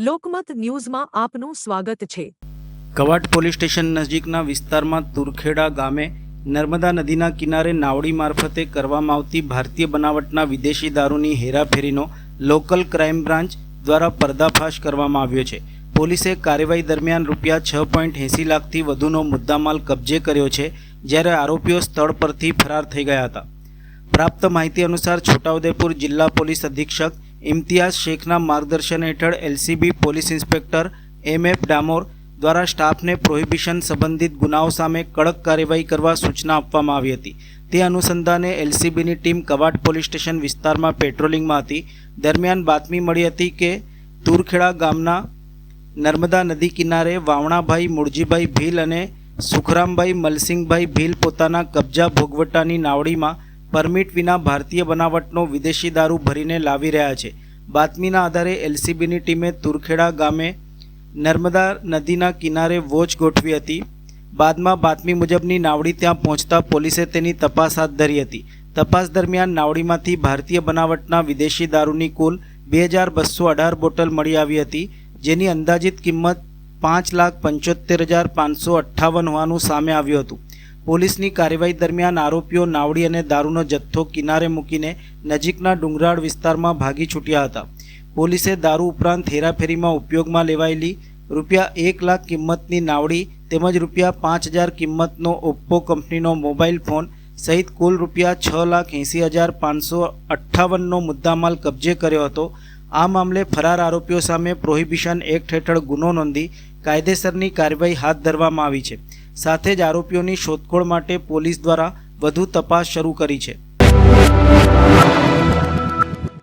લોકમત ન્યૂઝમાં આપનું સ્વાગત છે। કવાંટ પોલીસ સ્ટેશન નજીકના વિસ્તારમાં તુરખેડા ગામે નર્મદા નદીના કિનારે નાવડી મારફતે કરવામાં આવતી ભારતીય બનાવટના વિદેશી દારૂની હેરાફેરીનો લોકલ ક્રાઇમ બ્રાન્ચ દ્વારા પર્દાફાશ કરવામાં આવ્યો છે। પોલીસે કાર્યવાહી દરમિયાન ₹6.80 લાખથી વધુનો મુદ્દામાલ કબજે કર્યો છે, જ્યારે આરોપીઓ સ્થળ પરથી ફરાર થઈ ગયા હતા। પ્રાપ્ત માહિતી અનુસાર છોટાઉદેપુર જિલ્લા પોલીસ અધિક્ષક ઇમ્તિયાઝ શેખના માર્ગદર્શન હેઠળ LCB police inspector MF Damor દ્વારા સ્ટાફને પ્રોહિબિશન સંબંધિત ગુનાઓ સામે કડક કાર્યવાહી કરવા સૂચના આપવામાં આવી હતી। તે અનુસંધાને એલસીબીની ટીમ કવાંટ પોલીસ સ્ટેશન વિસ્તારમાં પેટ્રોલિંગમાં હતી। દરમિયાન બાતમી મળી હતી કે તુરખેડા ગામના નર્મદા નદી કિનારે વાવણાભાઈ મૂળજીભાઈ ભીલ અને સુખરામભાઈ મલસિંગભાઈ ભીલ પોતાના કબજા ભોગવટાની નાવડીમાં પરમિટ વિના ભારતીય બનાવટનો વિદેશી દારૂ ભરીને લાવી રહ્યા છે। બાતમીના આધારે એલસીબીની ટીમે તુરખેડા ગામે નર્મદા નદીના કિનારે વોચ ગોઠવી હતી। બાદમાં બાતમી મુજબની નાવડી ત્યાં પહોંચતા પોલીસે તેની તપાસ હાથ ધરી હતી। તપાસ દરમિયાન નાવડીમાંથી ભારતીય બનાવટના વિદેશી દારૂની કુલ 2218 બોટલ મળી આવી હતી, જેની અંદાજિત કિંમત 5,75,558 હોવાનું સામે આવ્યું હતું। પોલીસની કાર્યવાહી દરમિયાન આરોપીઓ નાવડી અને દારૂનો જથ્થો કિનારે મૂકીને નજીકના ડુંગરાળ વિસ્તારમાં ભાગી છૂટ્યા હતા। પોલીસે દારૂ ઉપરાંત હેરાફેરીમાં ઉપયોગમાં લેવાયેલી ₹1 લાખ કિંમતની નાવડી તેમજ ₹5,000 કિંમતનો ઓપ્પો કંપનીનો મોબાઈલ ફોન સહિત કુલ ₹6,80,558નો મુદ્દામાલ કબજે કર્યો હતો। આ મામલે ફરાર આરોપીઓ સામે પ્રોહિબિશન એક્ટ હેઠળ ગુનો નોંધી કાયદેસરની કાર્યવાહી હાથ ધરવામાં આવી છે। સાથે જ આરોપીઓની શોધખોળ માટે પોલીસ દ્વારા વધુ તપાસ શરૂ કરી છે।